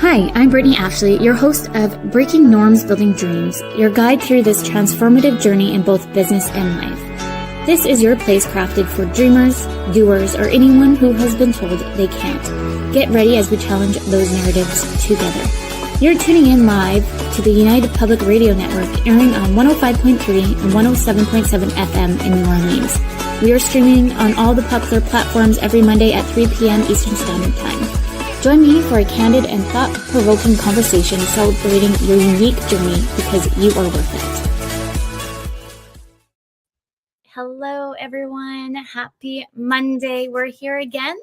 Hi, I'm Brittney Ashley, your host of Breaking Norms, Building Dreams, your guide through this transformative journey in both business and life. This is your place crafted for dreamers, doers, or anyone who has been told they can't. Get ready as we challenge those narratives together. You're tuning in live to the United Public Radio Network, airing on 105.3 and 107.7 FM in New Orleans. We are streaming on all the popular platforms every Monday at 3 p.m. Eastern Standard Time. Join me for a candid and thought-provoking conversation celebrating your unique journey because you are worth it. Hello, everyone. Happy Monday. We're here again.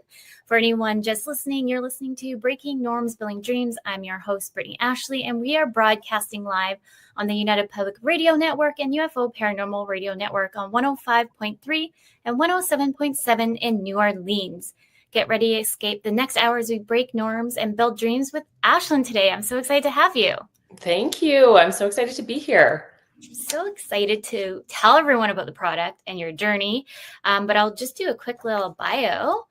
For anyone just listening, you're listening to Breaking Norms, Building Dreams. I'm your host, Brittney Ashley, and we are broadcasting live on the United Public Radio Network and UFO Paranormal Radio Network on 105.3 and 107.7 in New Orleans. Get ready to escape the next hour as we break norms and build dreams with Ashlyn today. I'm so excited to have you. Thank you. I'm so excited to be here. So excited to tell everyone about the product and your journey, but I'll just do a quick little bio.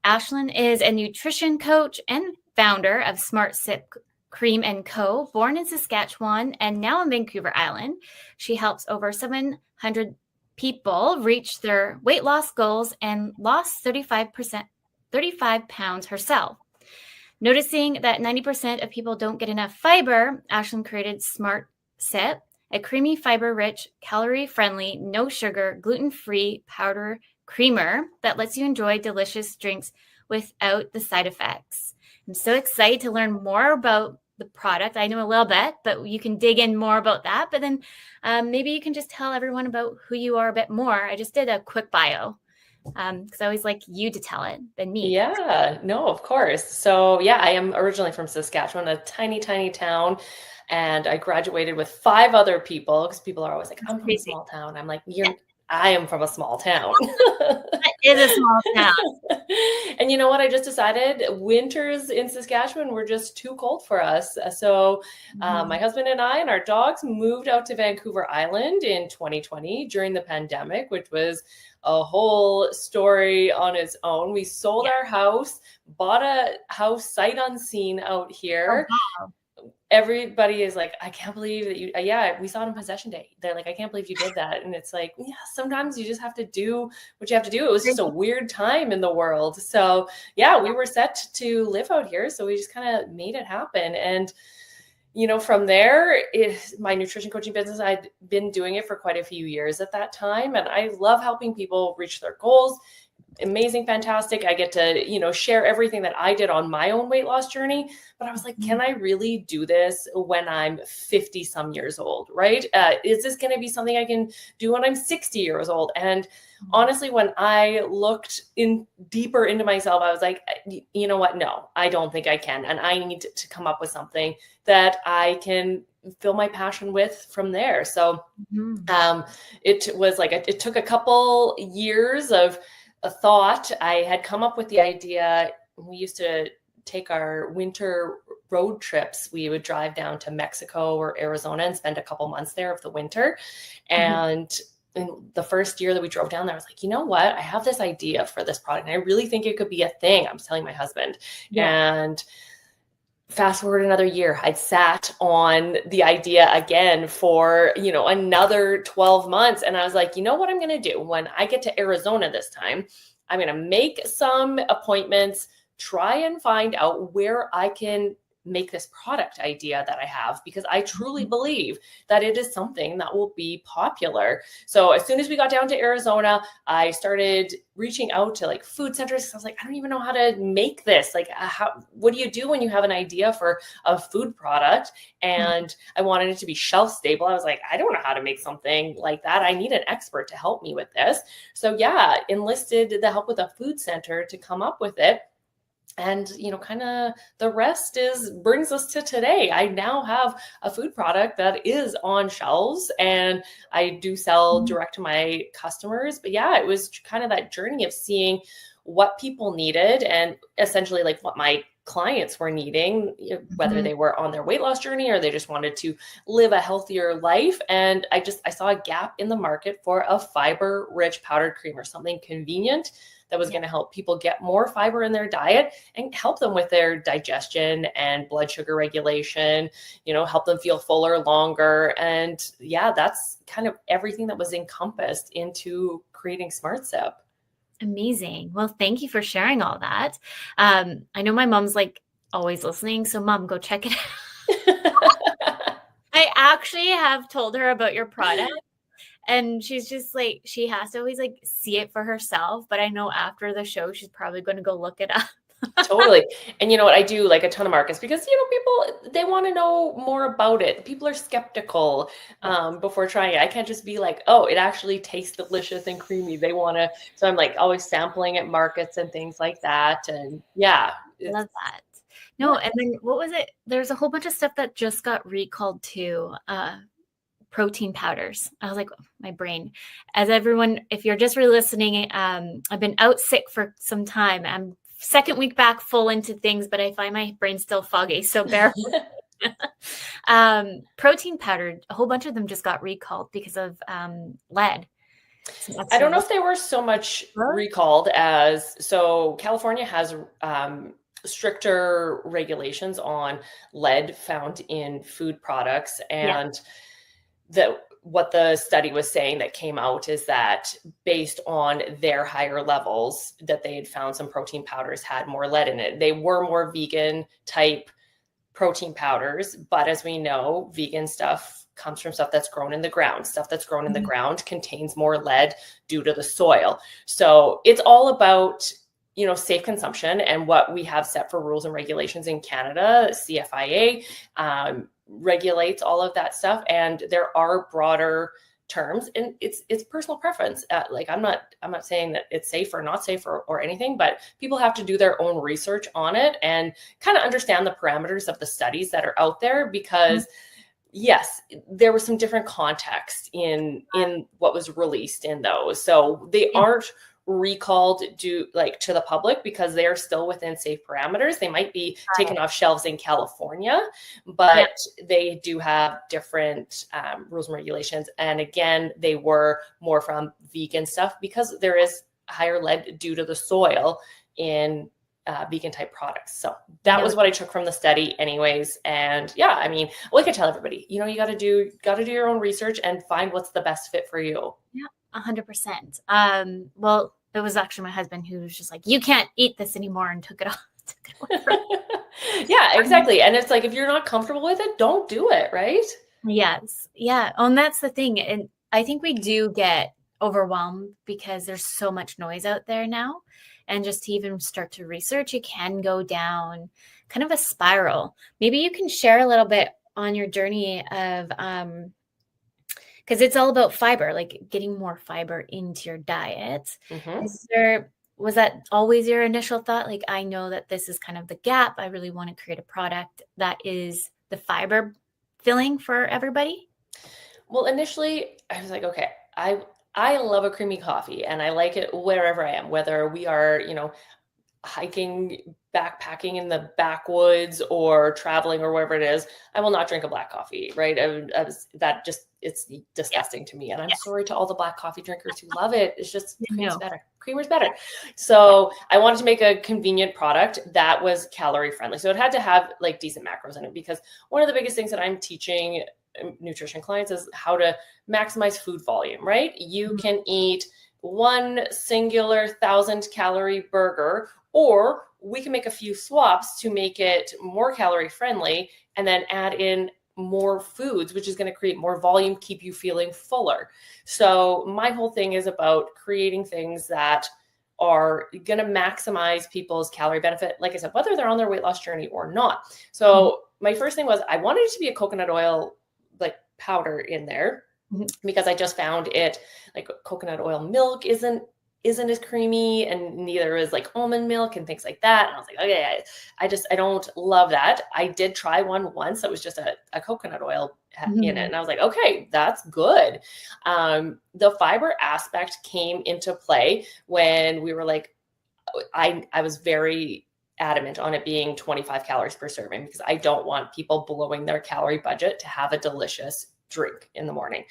Ashlyn is a nutrition coach and founder of Smart Sip Cream & Co., born in Saskatchewan and now in Vancouver Island. She helps over 700 people reach their weight loss goals and lost 35 pounds herself. Noticing that 90% of people don't get enough fiber, Ashlyn created Smart Sip, a creamy, fiber-rich, calorie-friendly, no sugar, gluten-free powder creamer that lets you enjoy delicious drinks without the side effects. I'm so excited to learn more about the product. I know a little bit, but you can dig in more about that. But then maybe you can just tell everyone about who you are a bit more. I just did a quick bio. Because I always like you to tell it than me. Yeah, no, of course. So yeah, I am originally from Saskatchewan, a tiny, tiny town. And I graduated with 5 other people because people are always like, I'm from a small town. I'm like, I am from a small town. It is a small town. And you know what? I just decided winters in Saskatchewan were just too cold for us. So my husband and I and our dogs moved out to Vancouver Island in 2020 during the pandemic, which was a whole story on its own. We sold our house, bought a house sight unseen out here. Oh, wow. Everybody is like, I can't believe that you, we saw it on possession day. They're like, I can't believe you did that. And it's like, yeah, sometimes you just have to do what you have to do. It was just a weird time in the world. So yeah, we were set to live out here. So we just kind of made it happen. And from there, my nutrition coaching business, I'd been doing it for quite a few years at that time. And I love helping people reach their goals. Amazing, fantastic. I get to, share everything that I did on my own weight loss journey. But I was like, can I really do this when I'm 50 some years old, right? Is this going to be something I can do when I'm 60 years old? And honestly, when I looked deeper into myself, I was like, you know what? No, I don't think I can. And I need to come up with something that I can fill my passion with from there. So it was like, it took a couple years of a thought. I had come up with the idea. We used to take our winter road trips. We would drive down to Mexico or Arizona and spend a couple months there of the winter. And in the first year that we drove down there, I was like, you know what? I have this idea for this product. And I really think it could be a thing. I was telling my husband. And fast forward another year, I'd sat on the idea again for, another 12 months. And I was like, you know what I'm going to do when I get to Arizona this time? I'm going to make some appointments, try and find out where I can make this product idea that I have, because I truly believe that it is something that will be popular. So as soon as we got down to Arizona, I started reaching out to like food centers. I was like, I don't even know how to make this. Like, what do you do when you have an idea for a food product? And I wanted it to be shelf stable. I was like, I don't know how to make something like that. I need an expert to help me with this. So enlisted the help with a food center to come up with it. And, kind of the rest brings us to today. I now have a food product that is on shelves and I do sell direct to my customers. But it was kind of that journey of seeing what people needed and essentially like what my clients were needing, whether they were on their weight loss journey or they just wanted to live a healthier life. And I saw a gap in the market for a fiber rich powdered cream, or something convenient that was going to help people get more fiber in their diet and help them with their digestion and blood sugar regulation, help them feel fuller longer. And yeah, that's kind of everything that was encompassed into creating Smart Sip. Amazing. Well, thank you for sharing all that. I know my mom's like always listening. So Mom, go check it out. I actually have told her about your product, and she's just like, she has to always like see it for herself. But I know after the show, she's probably going to go look it up. Totally. And you know what? I do like a ton of markets because, people, they want to know more about it. People are skeptical before trying it. I can't just be like, oh, it actually tastes delicious and creamy. They want to, so I'm like always sampling at markets and things like that. And yeah. Love that. No, and then what was it? There's a whole bunch of stuff that just got recalled too. Protein powders. I was like, my brain. As everyone, if you're just re-listening, I've been out sick for some time. I'm second week back full into things, but I find my brain still foggy. So bear with me. Protein powder, a whole bunch of them just got recalled because of lead. So I don't know if they were so much recalled so California has stricter regulations on lead found in food products. And what the study was saying that came out is that based on their higher levels, that they had found some protein powders had more lead in it. They were more vegan type protein powders, but as we know, vegan stuff comes from stuff that's grown in the ground. Stuff that's grown in the ground contains more lead due to the soil. So it's all about, safe consumption, and what we have set for rules and regulations in Canada. CFIA regulates all of that stuff, and there are broader terms, and it's personal preference. I'm not saying that it's safe or not safe or anything, but people have to do their own research on it and kind of understand the parameters of the studies that are out there, because yes, there was some different context in what was released in those. So they aren't recalled to the public because they are still within safe parameters. They might be taken off shelves in California, but they do have different rules and regulations. And again, they were more from vegan stuff because there is higher lead due to the soil in vegan type products. So that was what I took from the study anyways. And we could tell everybody, you got to do your own research and find what's the best fit for you. Yeah, 100%. Well, it was actually my husband who was just like, you can't eat this anymore, and took it off. Yeah, exactly. And it's like, if you're not comfortable with it, don't do it. Right. Yes. Yeah. And that's the thing. And I think we do get overwhelmed because there's so much noise out there now. And just to even start to research, you can go down kind of a spiral. Maybe you can share a little bit on your journey of, because it's all about fiber, like getting more fiber into your diet. Was that always your initial thought? Like, I know that this is kind of the gap. I really want to create a product that is the fiber filling for everybody. Well, initially I was like, okay, I love a creamy coffee, and I like it wherever I am, whether we are, hiking, backpacking in the backwoods, or traveling, or wherever it is. I will not drink a black coffee, right? It's disgusting to me. And I'm sorry to all the black coffee drinkers who love it. It's just creamer's better. So I wanted to make a convenient product that was calorie friendly. So it had to have like decent macros in it, because one of the biggest things that I'm teaching nutrition clients is how to maximize food volume, right? You can eat one singular 1,000-calorie burger, or we can make a few swaps to make it more calorie friendly and then add in more foods, which is going to create more volume, keep you feeling fuller. So my whole thing is about creating things that are going to maximize people's calorie benefit, like I said, whether they're on their weight loss journey or not. So my first thing was I wanted it to be a coconut oil like powder in there, because I just found it like coconut oil milk isn't as creamy, and neither is like almond milk and things like that. And I was like, okay, I don't love that. I did try one once that was just a coconut oil in it. And I was like, okay, that's good. The fiber aspect came into play when we were like, I was very adamant on it being 25 calories per serving because I don't want people blowing their calorie budget to have a delicious drink in the morning,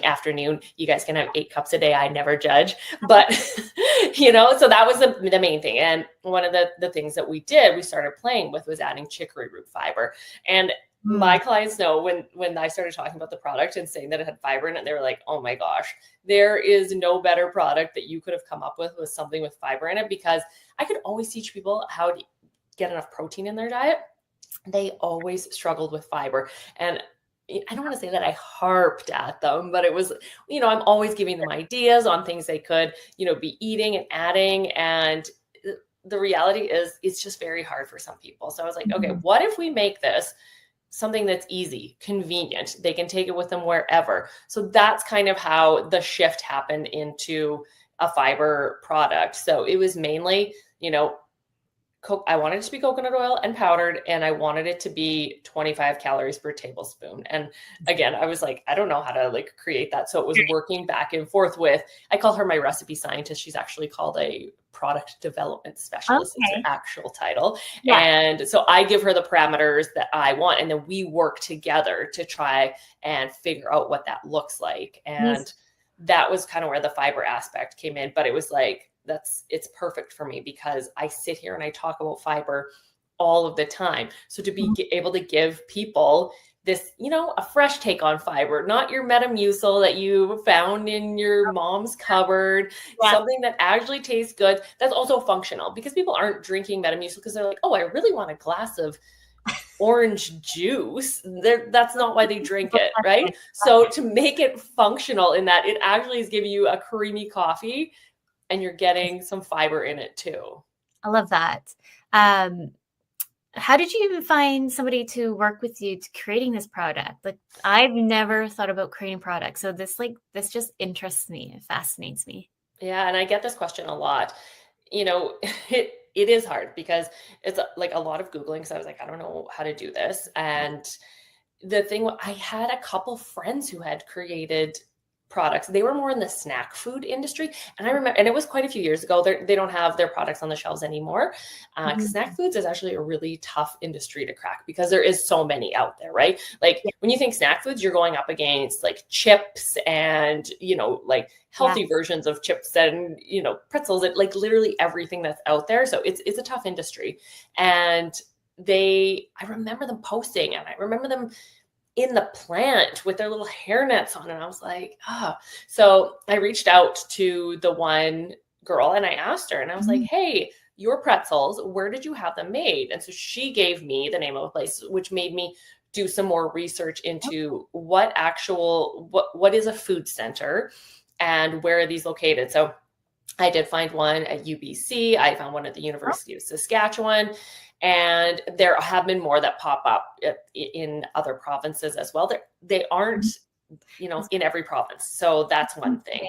afternoon. You guys can have 8 cups a day. I never judge, but so that was the main thing. And one of the things that we started playing with was adding chicory root fiber. And my clients know when I started talking about the product and saying that it had fiber in it, they were like, oh my gosh, there is no better product that you could have come up with something with fiber in it, because I could always teach people how to get enough protein in their diet. They always struggled with fiber. And I don't want to say that I harped at them, but it was, I'm always giving them ideas on things they could, be eating and adding. And the reality is it's just very hard for some people. So I was like, okay, what if we make this something that's easy, convenient? They can take it with them wherever. So that's kind of how the shift happened into a fiber product. So it was mainly, I wanted it to be coconut oil and powdered, and I wanted it to be 25 calories per tablespoon. And again, I was like, I don't know how to create that. So it was working back and forth with, I call her my recipe scientist. She's actually called a product development specialist. Okay. It's her actual title. Yeah. And so I give her the parameters that I want, and then we work together to try and figure out what that looks like. And that was kind of where the fiber aspect came in. But it was like, it's perfect for me because I sit here and I talk about fiber all of the time. So to be able to give people this, a fresh take on fiber, not your Metamucil that you found in your mom's cupboard, something that actually tastes good. That's also functional, because people aren't drinking Metamucil because they're like, oh, I really want a glass of orange juice. That's not why they drink it, right? So to make it functional in that it actually is giving you a creamy coffee, and you're getting some fiber in it too. I love that. How did you even find somebody to work with you to creating this product? I've never thought about creating products. So this just interests me. It fascinates me. Yeah. And I get this question a lot. It is hard because it's a lot of Googling. So I was like, I don't know how to do this. And the thing, I had a couple friends who had created products. They were more in the snack food industry. And I remember, and it was quite a few years ago, they don't have their products on the shelves anymore. Snack foods is actually a really tough industry to crack because there is so many out there, right? When you think snack foods, you're going up against chips and, healthy versions of chips and, pretzels, and literally everything that's out there. So it's a tough industry. And I remember them posting, and I remember them in the plant with their little hairnets on. And I was like, So I reached out to the one girl and I asked her, and I was like, hey, your pretzels, where did you have them made? And so she gave me the name of a place, which made me do some more research into what is a food center and where are these located. So I did find one at UBC. I found one at the University of Saskatchewan. And there have been more that pop up in other provinces as well. They aren't, in every province. So that's one thing.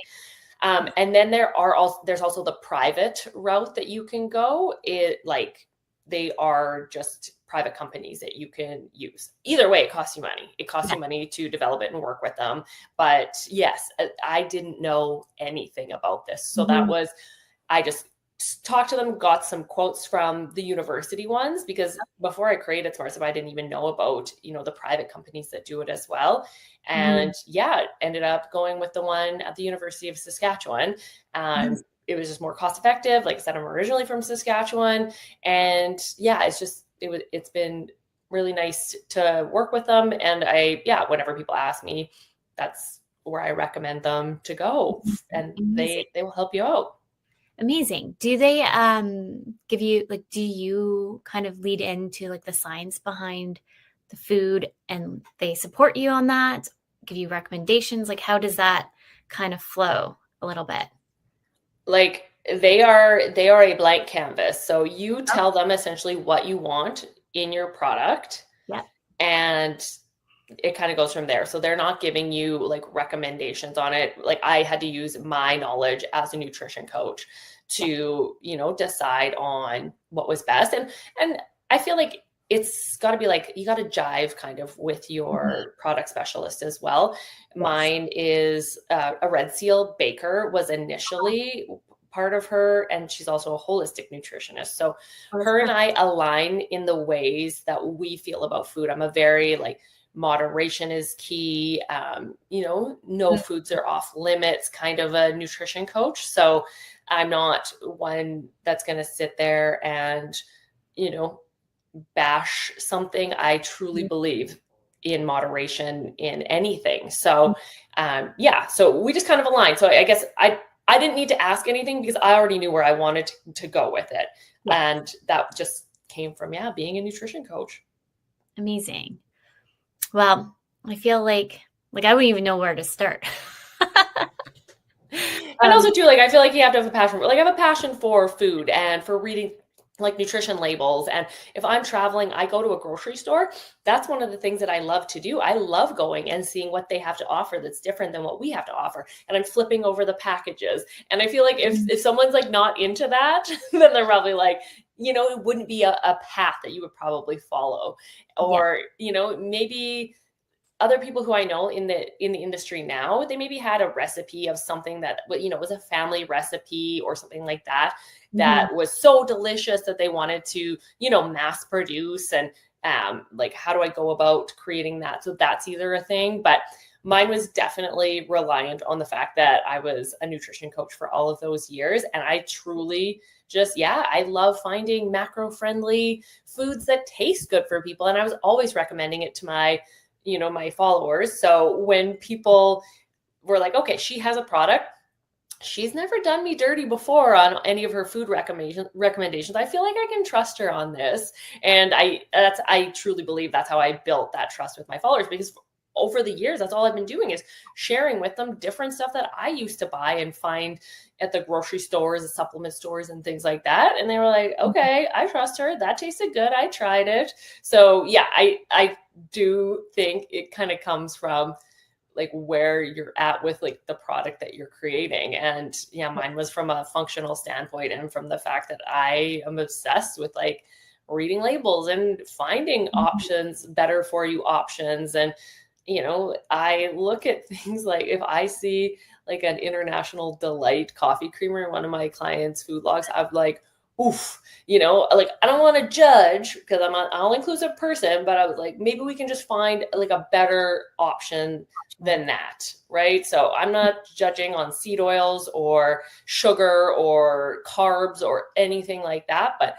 And then there's also the private route that you can go. They are just private companies that you can use. Either way, it costs you money. It costs you money to develop it and work with them. But yes, I didn't know anything about this. So I just talked to them, got some quotes from the university ones, because before I created SmartSip, I didn't even know about, the private companies that do it as well. And ended up going with the one at the University of Saskatchewan. It was just more cost effective. Like I said, I'm originally from Saskatchewan, and it's been really nice to work with them. And whenever people ask me, that's where I recommend them to go, and they will help you out. Amazing. Do they give you, do you kind of lead into the science behind the food, and they support you on that, give you recommendations? How does that kind of flow a little bit? They are a blank canvas. So you tell them essentially what you want in your product. Yeah. And it kind of goes from there. So they're not giving you recommendations on it. I had to use my knowledge as a nutrition coach to, decide on what was best. And I feel like it's got to be you got to jive kind of with your product specialist as well. Yes. Mine is a Red Seal Baker was initially part of her, and she's also a holistic nutritionist. So Oh, her and that's I align in the ways that we feel about food. I'm a very like moderation is key. No perfect. foods are off limits kind of a nutrition coach. So I'm not one that's going to sit there and, bash something. I truly believe in moderation in anything. So, so we just kind of aligned. So I guess I didn't need to ask anything because I already knew where I wanted to go with it. Yeah. And that just came from, being a nutrition coach. Amazing. Well, I feel like I wouldn't even know where to start. And also too, like, I feel like you have to have a passion for, like, I have a passion for food and for reading like nutrition labels. And if I'm traveling, I go to a grocery store. That's one of the things that I love to do. I love going and seeing what they have to offer that's different than what we have to offer. And I'm flipping over the packages. And I feel like if someone's like not into that, then they're probably like, it wouldn't be a path that you would probably follow. Or, maybe other people who I know in the industry now, they maybe had a recipe of something that, was a family recipe or something like that, that was so delicious that they wanted to, mass produce. And like, how do I go about creating that? So that's either a thing, but mine was definitely reliant on the fact that I was a nutrition coach for all of those years. And I truly just, I love finding macro-friendly foods that taste good for people. And I was always recommending it to my followers. So when people were like, okay, she has a product, she's never done me dirty before on any of her food recommendations. I feel like I can trust her on this. And I truly believe that's how I built that trust with my followers, because over the years, that's all I've been doing is sharing with them different stuff that I used to buy and find at the grocery stores, the supplement stores and things like that. And they were like, okay, I trust her. That tasted good. I tried it. So I do think it kind of comes from like where you're at with like the product that you're creating. And mine was from a functional standpoint and from the fact that I am obsessed with like reading labels and finding options, better for you options. And I look at things like if I see like an International Delight coffee creamer in one of my clients' food logs, I'm like, oof, like I don't want to judge because I'm an all-inclusive person, but I was like, maybe we can just find like a better option than that, right? So I'm not judging on seed oils or sugar or carbs or anything like that, but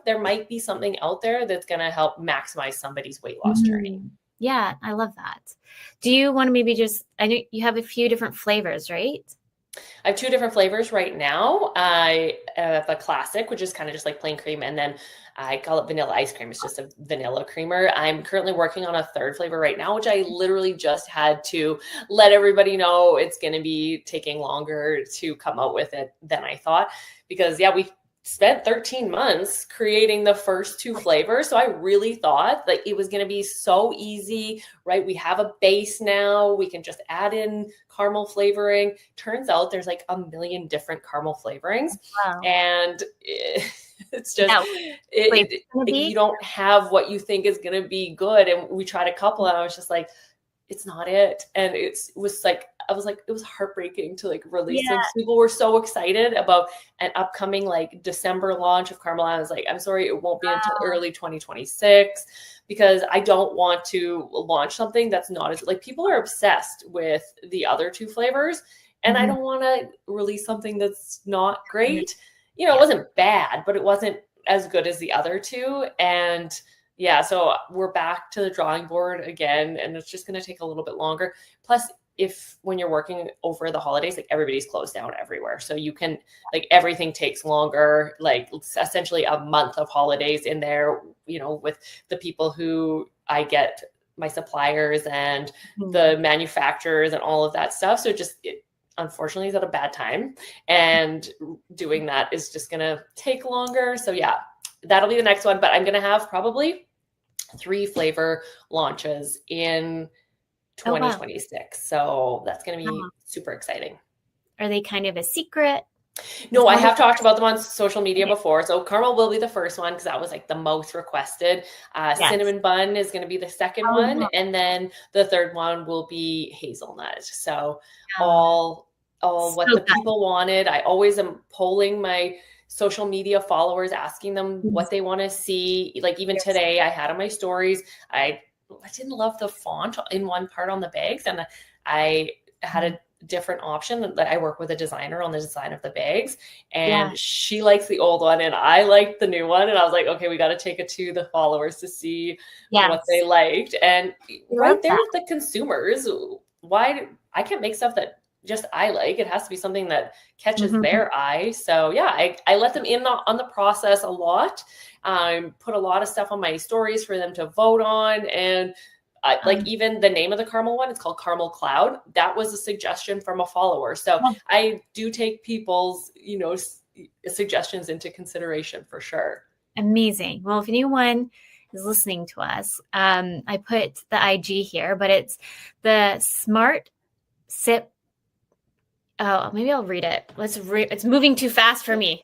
there might be something out there that's going to help maximize somebody's weight loss journey. Yeah, I love that. Do you want to maybe I know you have a few different flavors, right? I have 2 different flavors right now. I have a classic, which is kind of just like plain cream. And then I call it vanilla ice cream. It's just a vanilla creamer. I'm currently working on a 3rd flavor right now, which I literally just had to let everybody know it's going to be taking longer to come out with it than I thought. Because we spent 13 months creating the first 2 flavors. So I really thought that it was going to be so easy, right? We have a base now. We can just add in caramel flavoring. Turns out there's like a million different caramel flavorings. Wow. And it's just, you don't have what you think is going to be good. And we tried a couple and I was just like, it's not it. And it was like, it was heartbreaking to like release them. People were so excited about an upcoming like December launch of caramel. I was like, I'm sorry, it won't be until early 2026 because I don't want to launch something that's not as like people are obsessed with the other 2 flavors. And I don't want to release something that's not great. It wasn't bad, but it wasn't as good as the other 2. And so we're back to the drawing board again, and it's just going to take a little bit longer. Plus, when you're working over the holidays, like everybody's closed down everywhere. So you can like everything takes longer, like essentially a month of holidays in there, with the people who I get my suppliers and the manufacturers and all of that stuff. So it unfortunately is at a bad time. And doing that is just going to take longer. So that'll be the next one. But I'm going to have probably 3 flavor launches in 2026. So that's going to be super exciting. Are they kind of a secret? No, I have talked about them on social media before. So caramel will be the first one because that was like the most requested. Cinnamon bun is going to be the second one. And then the 3rd one will be hazelnut. So all what So the people wanted. I always am polling my social media followers, asking them what they want to see. Like even today, I had on my stories, I didn't love the font in one part on the bags, and I had a different option that I work with a designer on the design of the bags, and she likes the old one and I liked the new one, and I was like, okay, we got to take it to the followers to see what they liked. And right there's the consumers. Why I can't make stuff that just I like. It has to be something that catches their eye. So yeah, I let them in on the process a lot. Put a lot of stuff on my stories for them to vote on. And like even the name of the caramel one, it's called Caramel Cloud. That was a suggestion from a follower. So I do take people's, suggestions into consideration for sure. Amazing. Well, if anyone is listening to us, I put the IG here, but it's the Smart Sip. Oh, maybe I'll read it. It's moving too fast for me.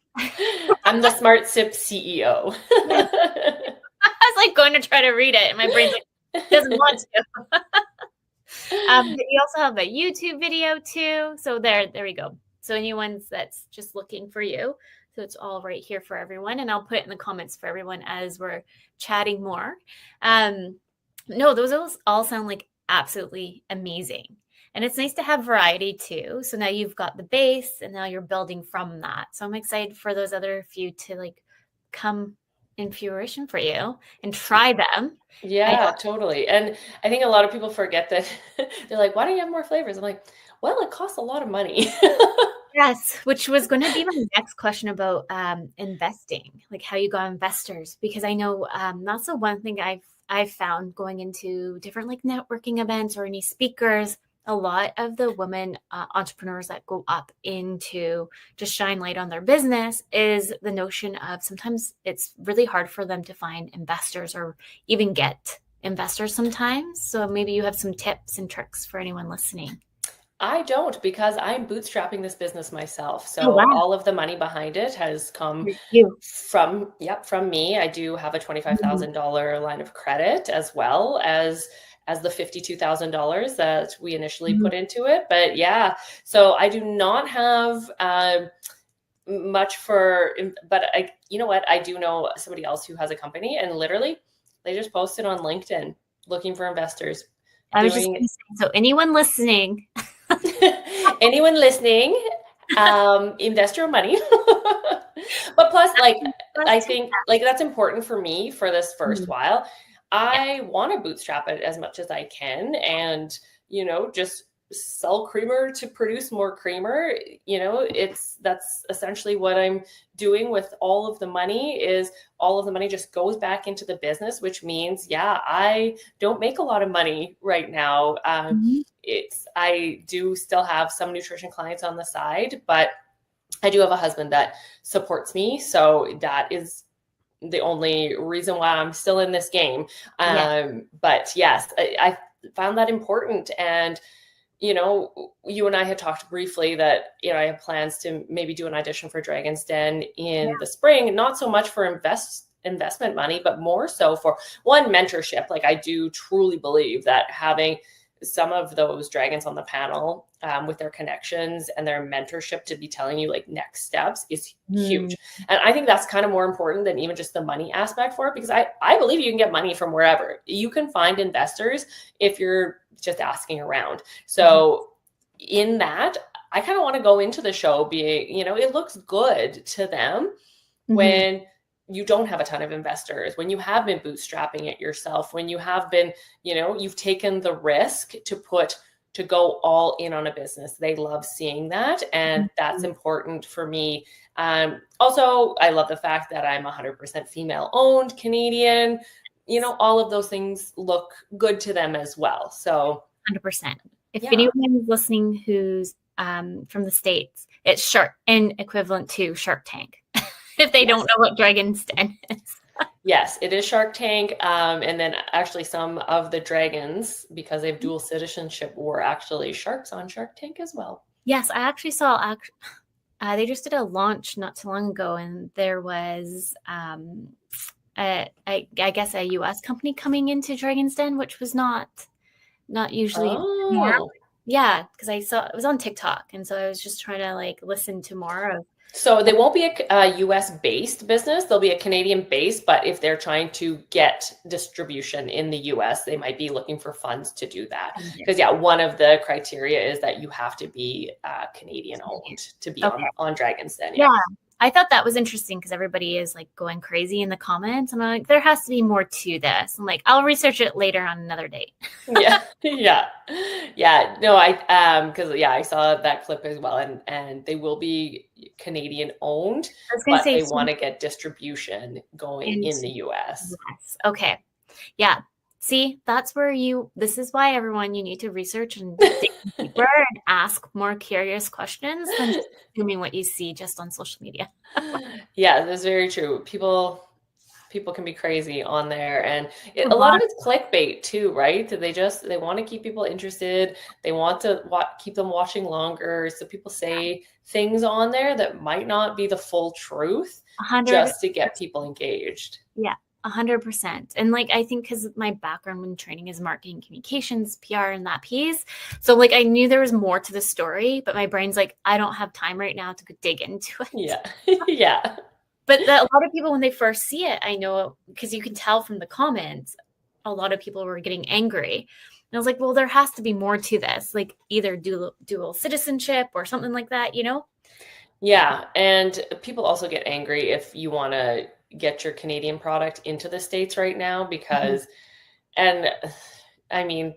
I'm the Smart Sip CEO. I was like going to try to read it, and my brain's like, doesn't want to. But you also have a YouTube video too. So there we go. So anyone that's just looking for you. So it's all right here for everyone. And I'll put it in the comments for everyone as we're chatting more. No, those all sound like absolutely amazing. And it's nice to have variety too. So now you've got the base and now you're building from that. So I'm excited for those other few to like come in fruition for you and try them. Yeah, totally. And I think a lot of people forget that. They're like, why don't you have more flavors? I'm like, well, it costs a lot of money. Yes, which was going to be my next question about investing, like how you got investors, because I know that's the one thing I've found going into different like networking events or any speakers. A lot of the women entrepreneurs that go up into just shine light on their business is the notion of sometimes it's really hard for them to find investors or even get investors sometimes. So maybe you have some tips and tricks for anyone listening. I don't, because I'm bootstrapping this business myself. So all of the money behind it has come from me. I do have a $25,000 line of credit as well as the $52,000 that we initially put into it. But yeah, so I do not have much but you know what? I do know somebody else who has a company, and literally they just posted on LinkedIn looking for investors. I was just going to say, so anyone listening, invest your money. But plus, like, I think like that's important for me for this first while. I want to bootstrap it as much as I can and, just sell creamer to produce more creamer. That's essentially what I'm doing with all of the money. Is all of the money just goes back into the business, which means, I don't make a lot of money right now. I do still have some nutrition clients on the side, but I do have a husband that supports me. So that is the only reason why I'm still in this game. But yes, I found that important. And, you and I had talked briefly that, I have plans to maybe do an audition for Dragon's Den in the spring, not so much for investment money, but more so for one, mentorship. Like I do truly believe that having some of those dragons on the panel with their connections and their mentorship to be telling you like next steps is huge. And I think that's kind of more important than even just the money aspect for it, because I believe you can get money from wherever. You can find investors if you're just asking around. So in that, I kind of want to go into the show being, it looks good to them when you don't have a ton of investors, when you have been bootstrapping it yourself, when you have been, you've taken the risk to go all in on a business. They love seeing that. And that's important for me. Also, I love the fact that I'm 100% female owned, Canadian, all of those things look good to them as well. So 100%. If anyone is listening who's from the States, it's Shark and equivalent to Shark Tank. If they don't know what Dragon's Den is. Yes, it is Shark Tank. And then actually some of the dragons, because they have dual citizenship, were actually sharks on Shark Tank as well. Yes, I actually saw, they just did a launch not too long ago, and there was, I guess, a US company coming into Dragon's Den, which was not usually. Yeah, because I saw it was on TikTok, and so I was just trying to like listen to more of. So they won't be a US based business. They'll be a Canadian based, but if they're trying to get distribution in the US, they might be looking for funds to do that. Because yeah, one of the criteria is that you have to be Canadian owned to be on Dragon's Den. Yeah. I thought that was interesting because everybody is like going crazy in the comments. And I'm like, there has to be more to this. I'm like, I'll research it later on another date. Yeah. No, because I saw that clip as well, and they will be Canadian owned, but they want to get distribution going in the US. Yes. Okay. Yeah. See, that's where this is why everyone, you need to research and dig deeper and ask more curious questions than just assuming what you see just on social media. Yeah, that's very true. People can be crazy on there, and a lot of it's clickbait too, right? They want to keep people interested. They want to keep them watching longer. So people say things on there that might not be the full truth 100%. Just to get people engaged. Yeah. 100%. And like, I think because my background in training is marketing, communications, PR, and that piece. So like, I knew there was more to the story, but my brain's like, I don't have time right now to dig into it. Yeah. Yeah. But a lot of people, when they first see it, I know, because you can tell from the comments, a lot of people were getting angry. And I was like, well, there has to be more to this, like either dual citizenship or something like that, you know? Yeah. And people also get angry if you want to get your Canadian product into the States right now, because, and I mean,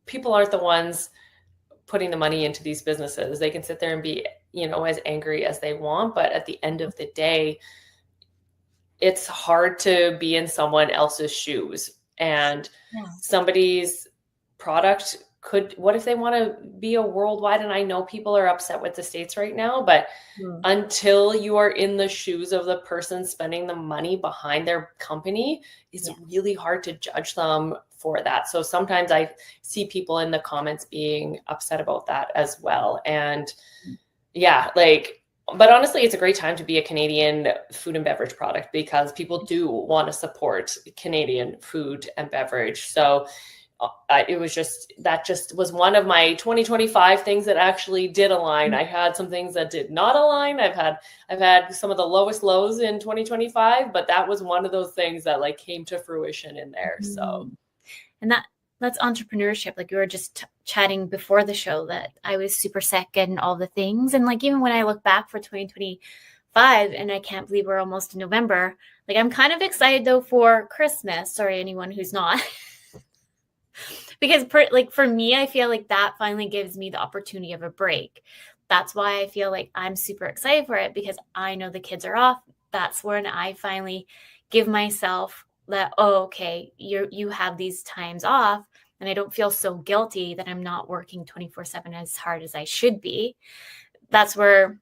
people aren't the ones putting the money into these businesses. They can sit there and be, as angry as they want, but at the end of the day, it's hard to be in someone else's shoes, and somebody's product what if they want to be a worldwide? And I know people are upset with the States right now, but until you are in the shoes of the person spending the money behind their company, it's really hard to judge them for that. So sometimes I see people in the comments being upset about that as well. And but honestly, it's a great time to be a Canadian food and beverage product, because people do want to support Canadian food and beverage. So it was just was one of my 2025 things that actually did align. I had some things that did not align. I've had some of the lowest lows in 2025, but that was one of those things that like came to fruition in there. So, and that's entrepreneurship. Like we were just chatting before the show that I was super sick and all the things. And like, even when I look back for 2025, and I can't believe we're almost in November, like I'm kind of excited though for Christmas. Sorry, anyone who's not. Because for me, I feel like that finally gives me the opportunity of a break. That's why I feel like I'm super excited for it, because I know the kids are off. That's when I finally give myself that, okay, you have these times off, and I don't feel so guilty that I'm not working 24/7 as hard as I should be. That's where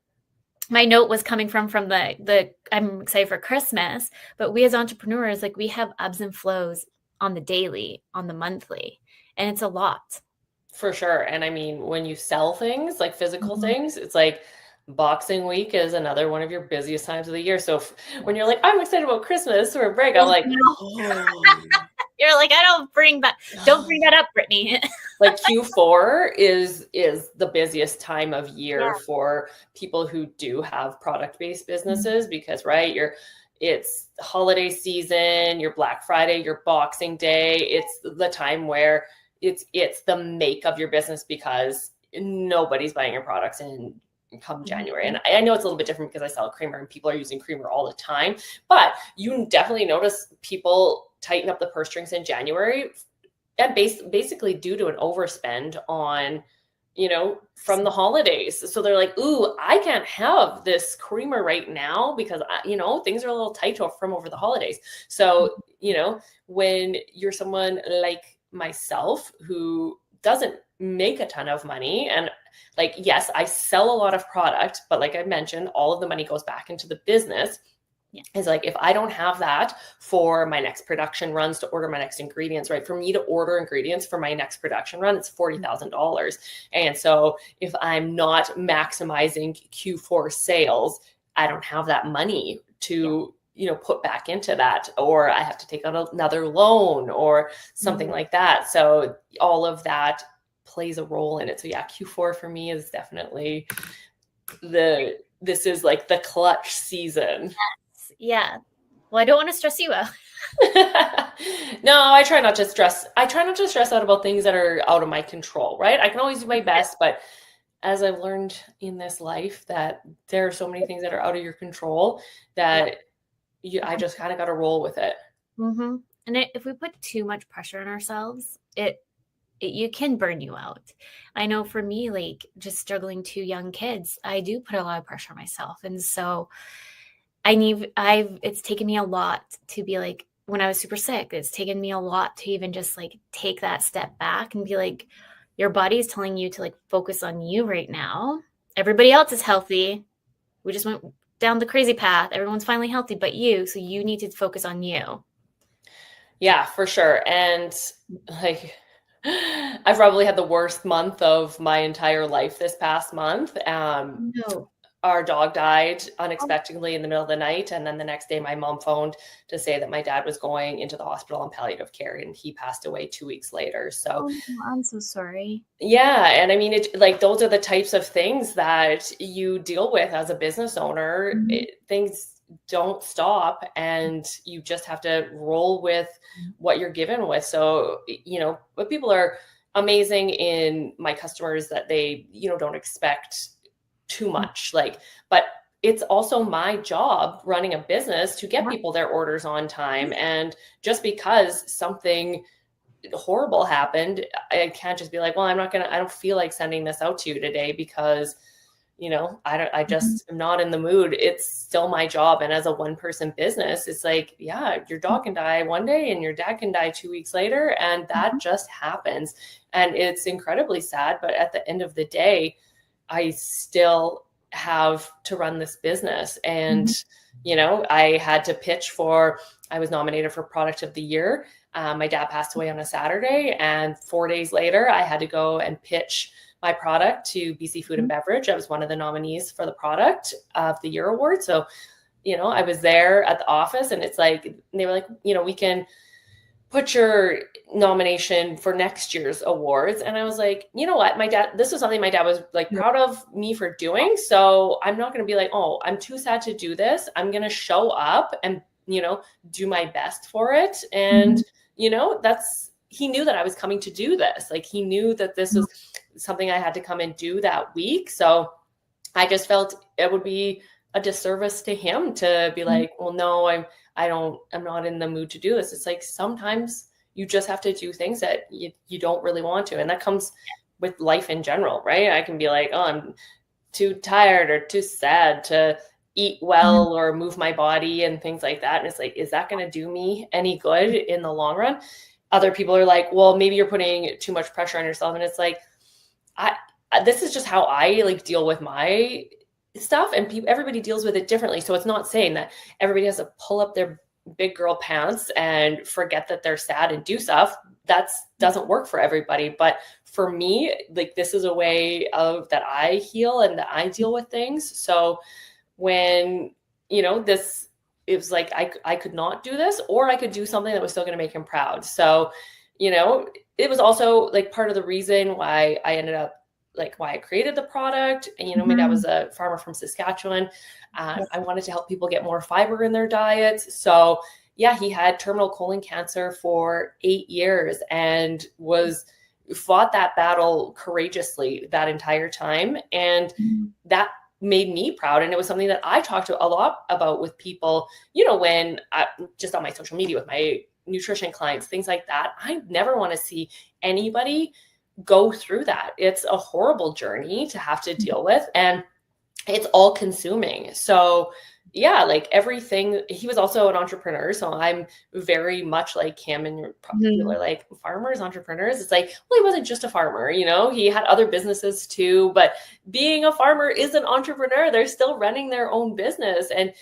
my note was coming from the I'm excited for Christmas, but we as entrepreneurs, like we have ebbs and flows on the daily, on the monthly, and it's a lot. For sure. And I mean, when you sell things like physical things, it's like Boxing Week is another one of your busiest times of the year. So when you're like, I'm excited about Christmas or a break, I'm like, You're like, don't bring that up, Brittney. Like Q4 is the busiest time of year for people who do have product-based businesses, because it's holiday season, your Black Friday, your Boxing Day. It's the time where it's the make of your business, because nobody's buying your products in come January. And I know it's a little bit different because I sell creamer and people are using creamer all the time, but you definitely notice people tighten up the purse strings in January, and basically due to an overspend on, from the holidays. So they're like, ooh, I can't have this creamer right now because, things are a little tight from over the holidays. So, when you're someone like myself who doesn't make a ton of money, and like, yes, I sell a lot of product, but like I mentioned, all of the money goes back into the business. Is like, if I don't have that for my next production runs to order my next ingredients, right? For me to order ingredients for my next production run, it's $40,000. And so if I'm not maximizing Q4 sales, I don't have that money to, put back into that, or I have to take out another loan or something like that. So all of that plays a role in it. So yeah, Q4 for me is definitely this is like the clutch season. Yeah. Well, I don't want to stress you out. No, I try not to stress. I try not to stress out about things that are out of my control, right? I can always do my best, but as I've learned in this life that there are so many things that are out of your control that I just kind of got to roll with it. Mm-hmm. And if we put too much pressure on ourselves, you can burn you out. I know for me, like just struggling 2 young kids, I do put a lot of pressure on myself. And so it's taken me a lot to be like, when I was super sick, it's taken me a lot to even just like take that step back and be like, your body is telling you to like focus on you right now. Everybody else is healthy. We just went down the crazy path. Everyone's finally healthy, but you. So you need to focus on you. Yeah, for sure. And like, I've probably had the worst month of my entire life this past month. No. Our dog died unexpectedly in the middle of the night. And then the next day, my mom phoned to say that my dad was going into the hospital on palliative care and he passed away 2 weeks later. So, I'm so sorry. yeah. And I mean, like, those are the types of things that you deal with as a business owner. Things don't stop and you just have to roll with what you're given with. So, but people are amazing in my customers that they, don't expect too much, but it's also my job running a business to get people their orders on time. And just because something horrible happened, I can't just be like, well, I don't feel like sending this out to you today because I just am not in the mood. It's still my job. And as a one-person business, it's like, yeah, your dog can die one day and your dad can die 2 weeks later. And that just happens. And it's incredibly sad. But at the end of the day, I still have to run this business. And, I had to pitch I was nominated for Product of the Year. My dad passed away on a Saturday, and 4 days later, I had to go and pitch my product to BC Food and Beverage. I was one of the nominees for the Product of the Year award. So, I was there at the office, and it's like, they were like, we can put your nomination for next year's awards. And I was like, you know what, this was something my dad was like proud of me for doing. So I'm not going to be like, oh, I'm too sad to do this. I'm going to show up and, do my best for it. And, he knew that I was coming to do this. Like, he knew that this was something I had to come and do that week. So I just felt it would be a disservice to him to be like, well, no, I'm not in the mood to do this. It's like, sometimes you just have to do things that you don't really want to. And that comes with life in general, right? I can be like, oh, I'm too tired or too sad to eat well or move my body and things like that. And it's like, is that going to do me any good in the long run? Other people are like, well, maybe you're putting too much pressure on yourself. And it's like, this is just how I like deal with my stuff, and everybody deals with it differently. So it's not saying that everybody has to pull up their big girl pants and forget that they're sad and do stuff. That doesn't work for everybody. But for me, like, this is a way that I heal and that I deal with things. So when, it was like, I could not do this, or I could do something that was still going to make him proud. So, it was also like part of the reason why I ended up, like, why I created the product. And, my dad was a farmer from Saskatchewan. I wanted to help people get more fiber in their diets. So yeah, he had terminal colon cancer for 8 years and fought that battle courageously that entire time. And that made me proud. And it was something that I talked to a lot about with people, when just on my social media with my nutrition clients, things like that. I never want to see anybody go through that. It's a horrible journey to have to deal with, and it's all consuming. So yeah, like everything. He was also an entrepreneur, so I'm very much like him. And people are like, farmers, entrepreneurs. It's like, well, he wasn't just a farmer, he had other businesses too, but being a farmer is an entrepreneur. They're still running their own business. And,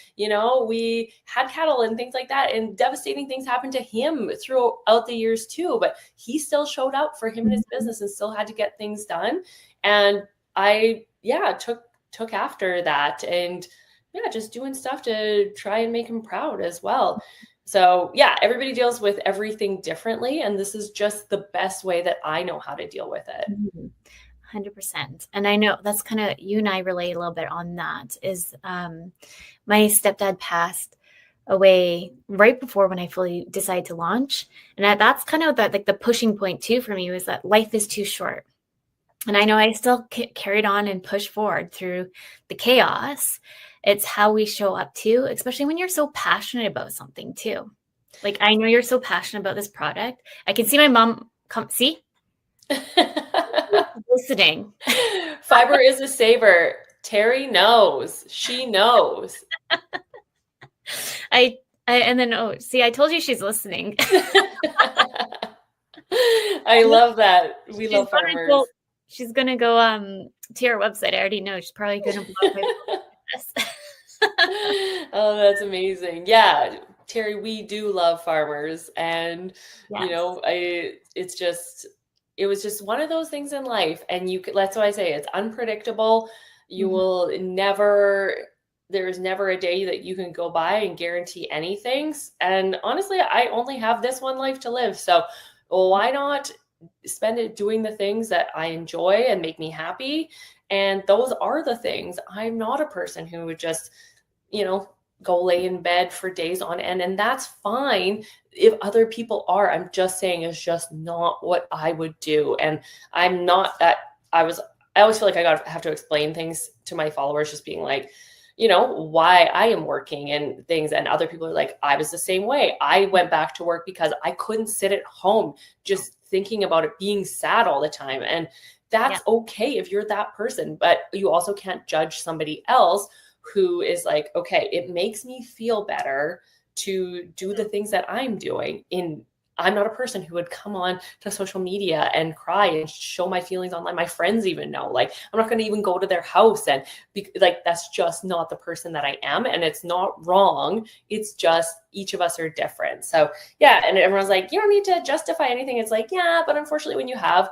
we had cattle and things like that, and devastating things happened to him throughout the years too, but he still showed up for him and his business and still had to get things done. And I, took after that, and just doing stuff to try and make him proud as well. So yeah, everybody deals with everything differently. And this is just the best way that I know how to deal with it. 100%. And I know that's kind of, you and I relate a little bit on that, is my stepdad passed away right before when I fully decided to launch. And that's kind of the pushing point too for me, was that life is too short. And I know I still carried on and pushed forward through the chaos. It's how we show up too, especially when you're so passionate about something too. Like, I know you're so passionate about this product. I can see my mom see listening. Fiber is a saver. Terry knows. She knows. And then, see, I told you she's listening. I love that. We love farmers. She's gonna go to your website. I already know she's probably gonna block my Oh, that's amazing. Yeah, Terry, we do love farmers, and yes. you know, it was just one of those things in life, and that's why I say it's unpredictable. You will never. There's never a day that you can go by and guarantee anything. And honestly, I only have this one life to live, so why not spend it doing the things that I enjoy and make me happy? And those are the things. I'm not a person who would just, go lay in bed for days on end. And that's fine if other people are. I'm just saying it's just not what I would do. And I'm not that I always feel like I have to explain things to my followers, just being like, why I am working and things. And other people are like, I was the same way. I went back to work because I couldn't sit at home just thinking about it, being sad all the time. And that's okay if you're that person, but you also can't judge somebody else who is like, okay, it makes me feel better to do the things that I'm doing. I'm not a person who would come on to social media and cry and show my feelings online. My friends even know, like, I'm not going to even go to their house and that's just not the person that I am. And it's not wrong. It's just each of us are different. So yeah. And everyone's like, you don't need to justify anything. It's like, yeah, but unfortunately when you have,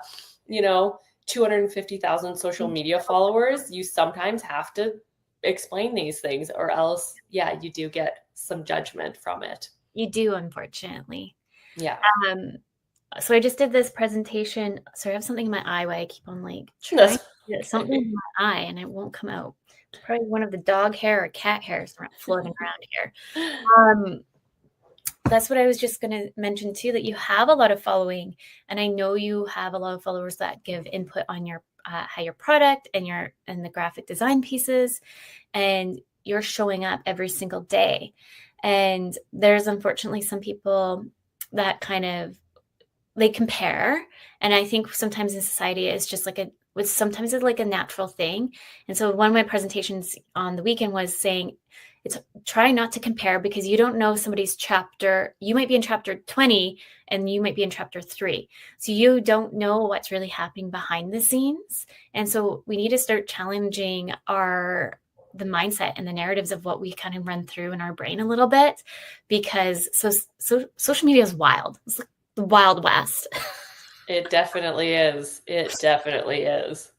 250,000 social media followers, you sometimes have to explain these things, or else, you do get some judgment from it. You do, unfortunately. Yeah. So I just did this presentation. So I have something in my eye where I keep on trying to get something in my eye and it won't come out. It's probably one of the dog hair or cat hairs floating around here. That's what I was just going to mention too, that you have a lot of following, and I know you have a lot of followers that give input on your how your product and the graphic design pieces, and you're showing up every single day. And there's unfortunately some people that they compare, and I think sometimes in society it's just sometimes it's like a natural thing. And so one of my presentations on the weekend was saying, try not to compare, because you don't know somebody's chapter. You might be in chapter 20 and you might be in chapter 3. So you don't know what's really happening behind the scenes. And so we need to start challenging the mindset and the narratives of what we kind of run through in our brain a little bit, because so social media is wild. It's like the Wild West. It definitely is. It definitely is.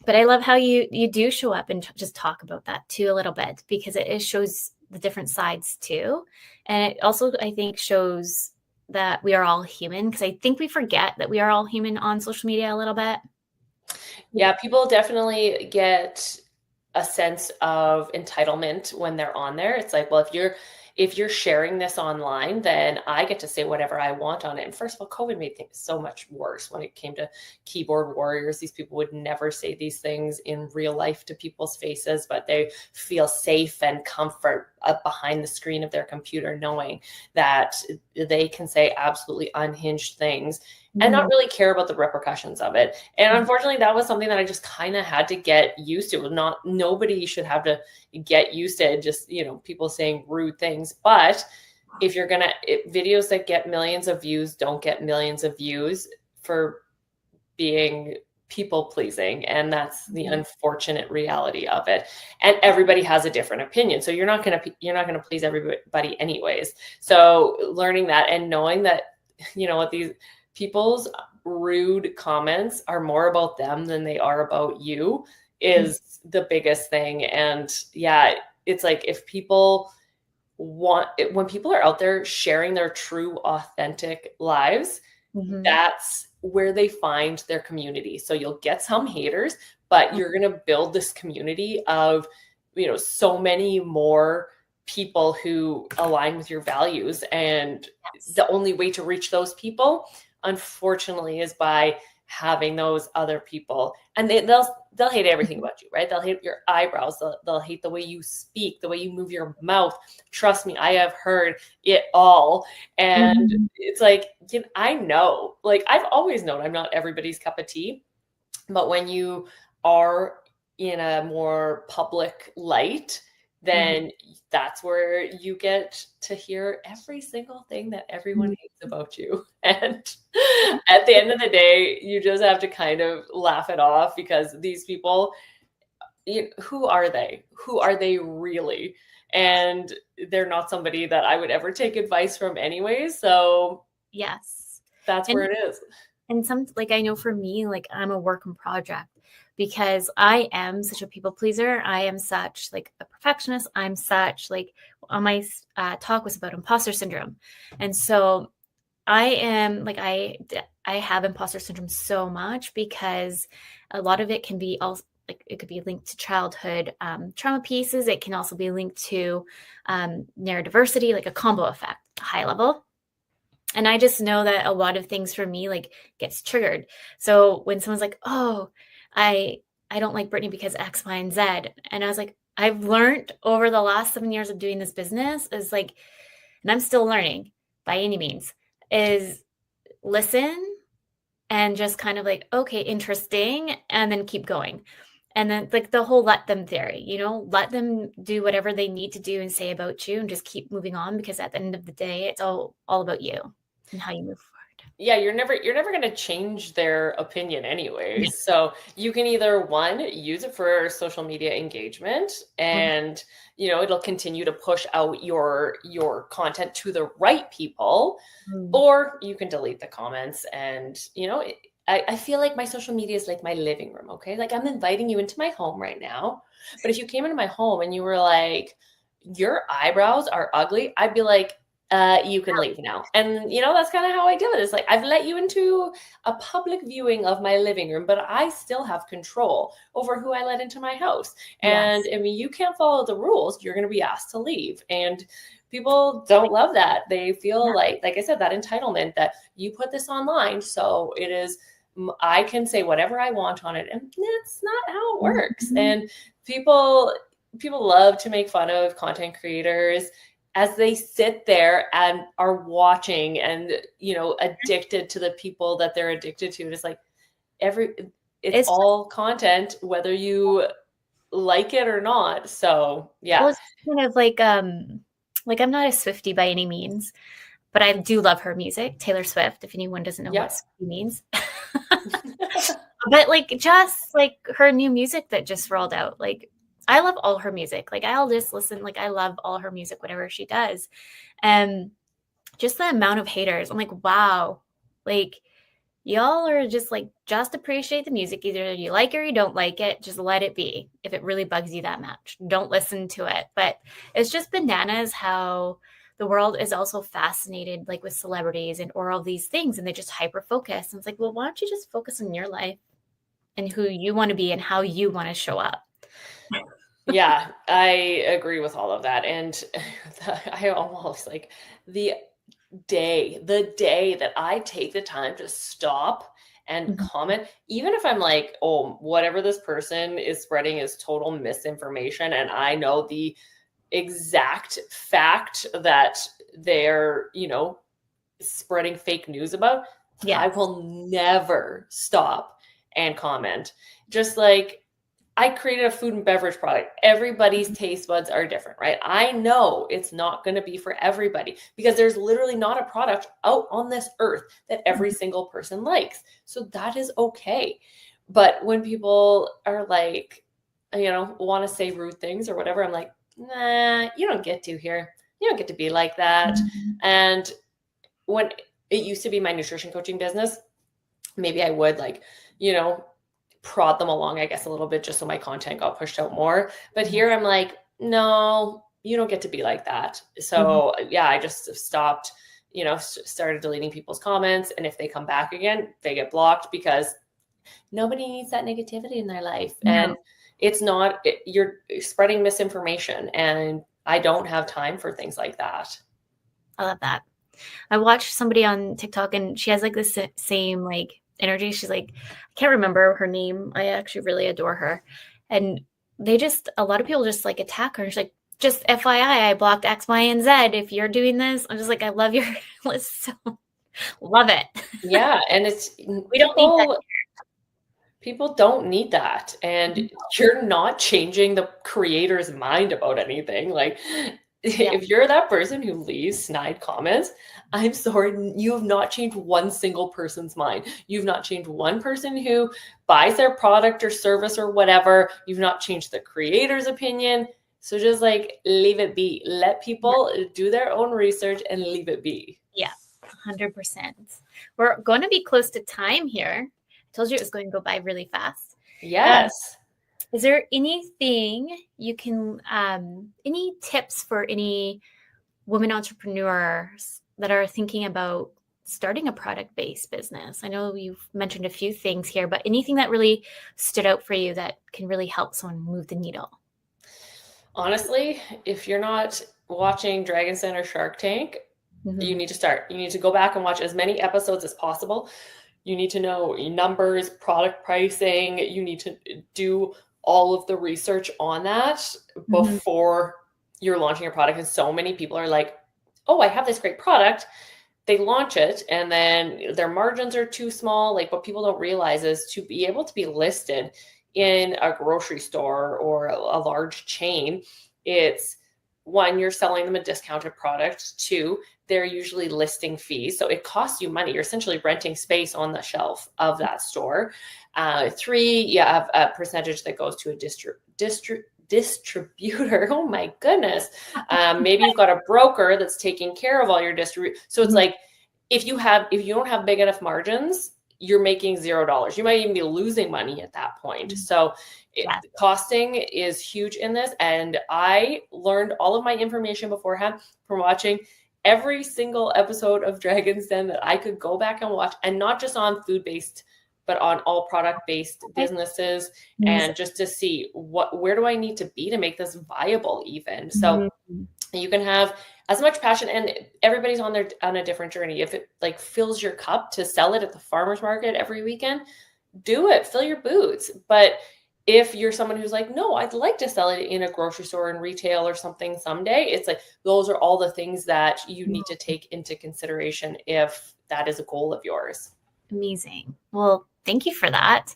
But I love how you do show up and just talk about that too a little bit, because it shows the different sides too. And it also, I think, shows that we are all human, because I think we forget that we are all human on social media a little bit. Yeah, people definitely get a sense of entitlement when they're on there. It's like, well, if you're sharing this online, then I get to say whatever I want on it. And first of all, COVID made things so much worse when it came to keyboard warriors. These people would never say these things in real life to people's faces, but they feel safe and comfort behind the screen of their computer, knowing that they can say absolutely unhinged things and not really care about the repercussions of it. And unfortunately, that was something that I just kind of had to get used to. Nobody should have to get used to it, just, people saying rude things. But if you're videos that get millions of views don't get millions of views for being people pleasing. And that's the unfortunate reality of it. And everybody has a different opinion. So you're not going to please everybody anyways. So learning that and knowing that, these people's rude comments are more about them than they are about you is the biggest thing. And yeah, it's like, if people when people are out there sharing their true, authentic lives, that's where they find their community. So you'll get some haters, but you're going to build this community of, so many more people who align with your values. And the only way to reach those people, unfortunately, is by having those other people. And they'll hate everything about you, right? They'll hate your eyebrows. They'll hate the way you speak, the way you move your mouth. Trust me, I have heard it all. And it's like, I know, like, I've always known I'm not everybody's cup of tea. But when you are in a more public light, then that's where you get to hear every single thing that everyone hates about you. And at the end of the day, you just have to kind of laugh it off, because these people, who are they? Who are they really? And they're not somebody that I would ever take advice from anyways. So yes, that's where it is. And I know for me, like, I'm a work in project, because I am such a people pleaser. I am such like a perfectionist. I'm such like, on my talk was about imposter syndrome. And so I am like, I have imposter syndrome so much, because a lot of it can be also like, it could be linked to childhood trauma pieces. It can also be linked to neurodiversity, like a combo effect, high level. And I just know that a lot of things for me like gets triggered. So when someone's like, oh, I don't like Brittney because X, Y, and Z. And I was like, I've learned over the last 7 years of doing this business is like, and I'm still learning by any means, is listen and just kind of like, okay, interesting. And then keep going. And then like the whole let them theory, let them do whatever they need to do and say about you, and just keep moving on, because at the end of the day, it's all about you and how you move forward. Yeah, you're never going to change their opinion anyways. So you can either, one, use it for social media engagement, and it'll continue to push out your content to the right people, or you can delete the comments. And I feel like my social media is like my living room. Okay, like, I'm inviting you into my home right now, but if you came into my home and you were like, your eyebrows are ugly, I'd be like, you can leave now. And that's kind of how I deal with it. It's like, I've let you into a public viewing of my living room, but I still have control over who I let into my house. And I mean, you can't follow the rules, you're going to be asked to leave. And people don't love that. They feel like I said, that entitlement that you put this online, so it is, I can say whatever I want on it. And that's not how it works. And people love to make fun of content creators as they sit there and are watching and, addicted to the people that they're addicted to. It's like it's all content, whether you like it or not. So, yeah. Well, it's kind of like I'm not a Swiftie by any means, but I do love her music, Taylor Swift, if anyone doesn't know what Swiftie means. But like, just like her new music that just rolled out, like, I love all her music. Like, I'll just listen. Like, I love all her music, whatever she does. And just the amount of haters, I'm like, wow, like, y'all are just like, just appreciate the music. Either you like it or you don't like it. Just let it be. If it really bugs you that much, don't listen to it. But it's just bananas how the world is also fascinated, like, with celebrities and or all these things, and they just hyper focus. And it's like, well, why don't you just focus on your life and who you want to be and how you want to show up? Yeah, I agree with all of that. And I almost like the day that I take the time to stop and comment, even if I'm like, oh, whatever this person is spreading is total misinformation, and I know the exact fact that they're, spreading fake news about, I will never stop and comment. Just like, I created a food and beverage product. Everybody's taste buds are different, right? I know it's not going to be for everybody, because there's literally not a product out on this earth that every single person likes. So that is okay. But when people are like, want to say rude things or whatever, I'm like, nah, you don't get to here. You don't get to be like that. And when it used to be my nutrition coaching business, maybe I would prod them along, I guess, a little bit, just so my content got pushed out more. But here I'm like, no, you don't get to be like that. So yeah, I just stopped, started deleting people's comments. And if they come back again, they get blocked, because nobody needs that negativity in their life. No. And it's not, you're spreading misinformation, and I don't have time for things like that. I love that. I watched somebody on TikTok, and she has like this same like energy. She's like, I can't remember her name. I actually really adore her. And a lot of people just like attack her. She's like, just FYI, I blocked X, Y, and Z. If you're doing this, I'm just like, I love your list. So love it. Yeah. And we don't need that. People don't need that. And you're not changing the creator's mind about anything. Like, if you're that person who leaves snide comments, I'm sorry, you have not changed one single person's mind. You've not changed one person who buys their product or service or whatever. You've not changed the creator's opinion. So just like, leave it be. Let people do their own research and leave it be. Yeah, 100%. We're going to be close to time here. I told you it was going to go by really fast. Yes. Is there anything you can, any tips for any women entrepreneurs that are thinking about starting a product-based business? I know you've mentioned a few things here, but anything that really stood out for you that can really help someone move the needle? Honestly, if you're not watching Dragon's Den or Shark Tank, you need to start. You need to go back and watch as many episodes as possible. You need to know numbers, product pricing. You need to do all of the research on that before you're launching your product. And so many people are like, oh, I have this great product. They launch it, and then their margins are too small. Like, what people don't realize is, to be able to be listed in a grocery store or a large chain, it's, one, you're selling them a discounted product. Two, they're usually listing fees. So it costs you money. You're essentially renting space on the shelf of that store. Three, you have a percentage that goes to a distributor. Oh my goodness. Maybe you've got a broker that's taking care of all your So it's like, if you don't have big enough margins, you're making $0. You might even be losing money at that point. So costing is huge in this. And I learned all of my information beforehand from watching every single episode of Dragon's Den that I could go back and watch, and not just on food-based, but on all product-based businesses, and just to see where do I need to be to make this viable even. So you can have as much passion, and everybody's on a different journey. If it like fills your cup to sell it at the farmer's market every weekend, do it, fill your boots. But if you're someone who's like, no, I'd like to sell it in a grocery store and retail or something someday, it's like, those are all the things that you need to take into consideration if that is a goal of yours. Amazing. Well, thank you for that.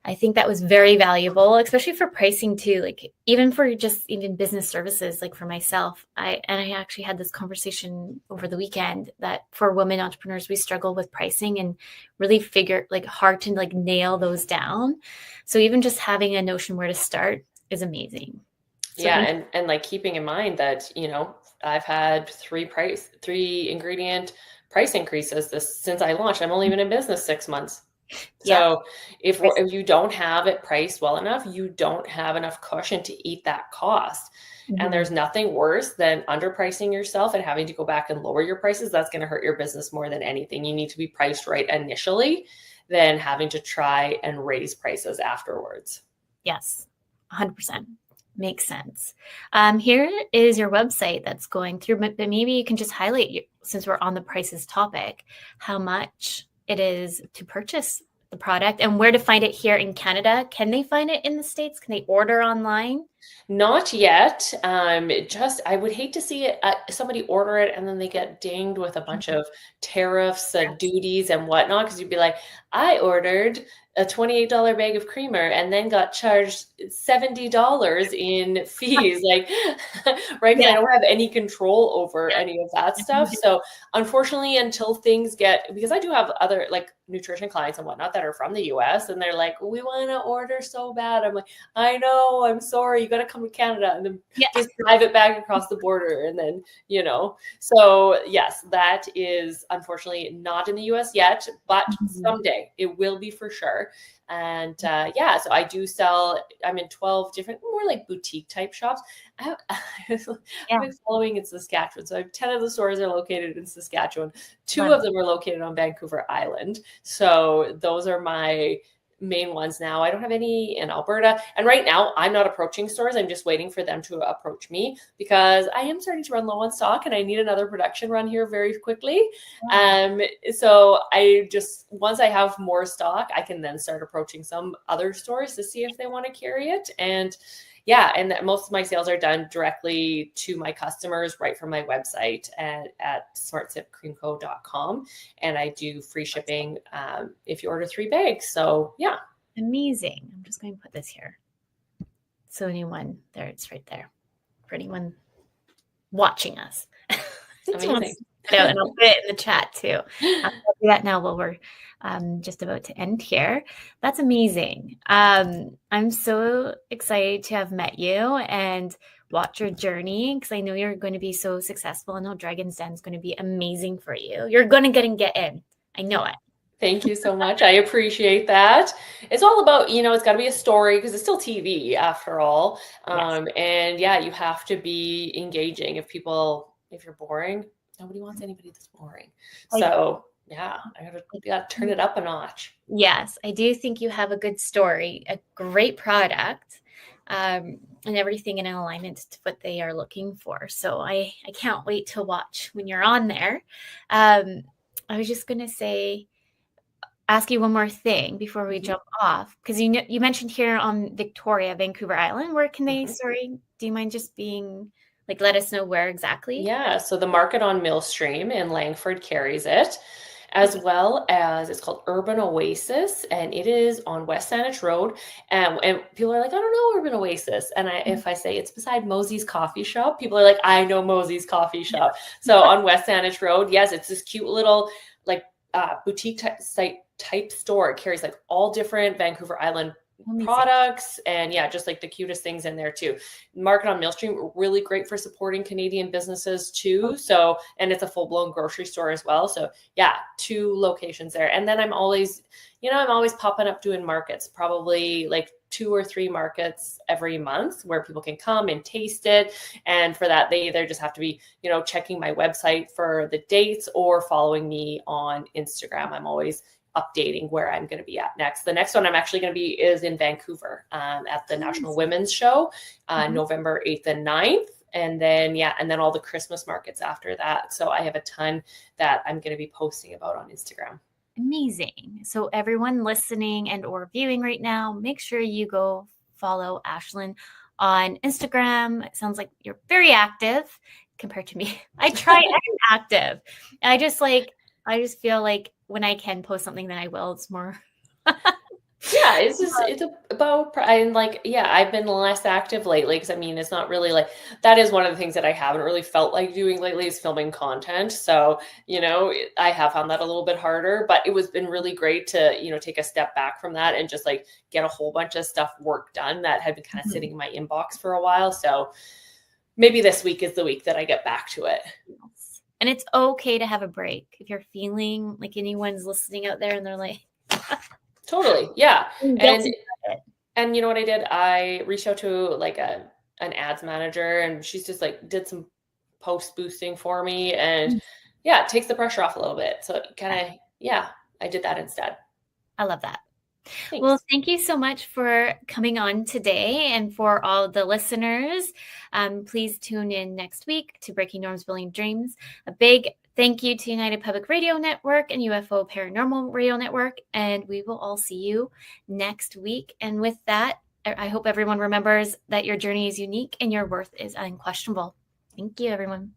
I think that was very valuable, especially for pricing too. Like, even for even business services, like for myself, I actually had this conversation over the weekend that for women entrepreneurs, we struggle with pricing and really hard to like nail those down. So even just having a notion where to start is amazing. So and like keeping in mind that, I've had three ingredient price increases since I launched. I'm only been in business 6 months. So if you don't have it priced well enough, you don't have enough cushion to eat that cost. And there's nothing worse than underpricing yourself and having to go back and lower your prices. That's going to hurt your business more than anything. You need to be priced right initially, than having to try and raise prices afterwards. Yes, 100%. Makes sense. Here is your website that's going through, but maybe you can just highlight, since we're on the prices topic, how much it is to purchase the product and where to find it here in Canada. Can they find it in the States? Can they order online? Not yet. I would hate to see somebody order it and then they get dinged with a bunch of tariffs and duties and whatnot. Because you'd be like, I ordered a $28 bag of creamer and then got charged $70 in fees. Like, right? Because I don't have any control over any of that stuff. So unfortunately, until things because I do have other like nutrition clients and whatnot that are from the US, and they're like, we want to order so bad. I'm like, I know, I'm sorry. you got to come to Canada and then Yeah. just drive it back across the border. And then, so yes, that is unfortunately not in the US yet, but someday it will be for sure. And so I do sell, I'm in 12 different, more like boutique type shops. I'm following in Saskatchewan. So I have 10 of the stores are located in Saskatchewan. 2 of them are located on Vancouver Island. So those are my main ones now. I don't have any in Alberta. And right now I'm not approaching stores. I'm just waiting for them to approach me because I am starting to run low on stock and I need another production run here very quickly. So I just, once I have more stock, I can then start approaching some other stores to see if they want to carry it. And most of my sales are done directly to my customers right from my website at smartsipcreamco.com. And I do free shipping if you order 3 bags. So yeah. Amazing. I'm just going to put this here. So anyone there, it's right there. For anyone watching us. Amazing. And I'll put it in the chat too. I'll do that now while we're just about to end here. That's amazing. I'm so excited to have met you and watch your journey because I know you're going to be so successful. I know Dragon's Den is going to be amazing for you. You're going to get in. I know it. Thank you so much. I appreciate that. It's all about, it's got to be a story because it's still TV after all. And you have to be engaging. If you're boring, nobody wants anybody that's boring. So I got to turn it up a notch. Yes, I do think you have a good story, a great product, and everything in alignment to what they are looking for. So I can't wait to watch when you're on there. I was just going to ask you one more thing before we jump off, because you mentioned here on Vancouver Island, where can they, do you mind just being let us know where exactly? Yeah, so the market on Millstream in Langford carries it, as well as it's called Urban Oasis, and it is on West Saanich Road. And people are like, I don't know Urban Oasis. And if I say it's beside Mosey's Coffee Shop, people are like, I know Mosey's Coffee Shop. So on West Saanich Road, yes, it's this cute little boutique type store. It carries all different Vancouver Island products and just the cutest things in there too. Market on Millstream, really great for supporting Canadian businesses too. So, and it's a full-blown grocery store as well. So 2 locations there. And then I'm always popping up doing markets, probably 2 or 3 markets every month where people can come and taste it. And for that, they either just have to be, checking my website for the dates or following me on Instagram. I'm always updating where I'm going to be at next. The next one I'm actually going to be is in Vancouver at the National Women's Show, November 8th and 9th. And then all the Christmas markets after that. So I have a ton that I'm going to be posting about on Instagram. Amazing. So everyone listening and or viewing right now, make sure you go follow Ashlyn on Instagram. It sounds like you're very active compared to me. I'm active. I just feel like when I can post something, then I will. It's more. It's about, and I've been less active lately because it's not really that is one of the things that I haven't really felt like doing lately is filming content. So, I have found that a little bit harder, but been really great to, take a step back from that and just get a whole bunch of work done that had been kind of sitting in my inbox for a while. So maybe this week is the week that I get back to it. And it's okay to have a break if you're feeling like anyone's listening out there and they're like, totally. Yeah. And you know what I did? I reached out to an ads manager and she's just did some post boosting for me and it takes the pressure off a little bit. So kind of, I did that instead. I love that. Thanks. Well, thank you so much for coming on today. And for all the listeners, please tune in next week to Breaking Norms, Building Dreams. A big thank you to United Public Radio Network and UFO Paranormal Radio Network. And we will all see you next week. And with that, I hope everyone remembers that your journey is unique and your worth is unquestionable. Thank you, everyone.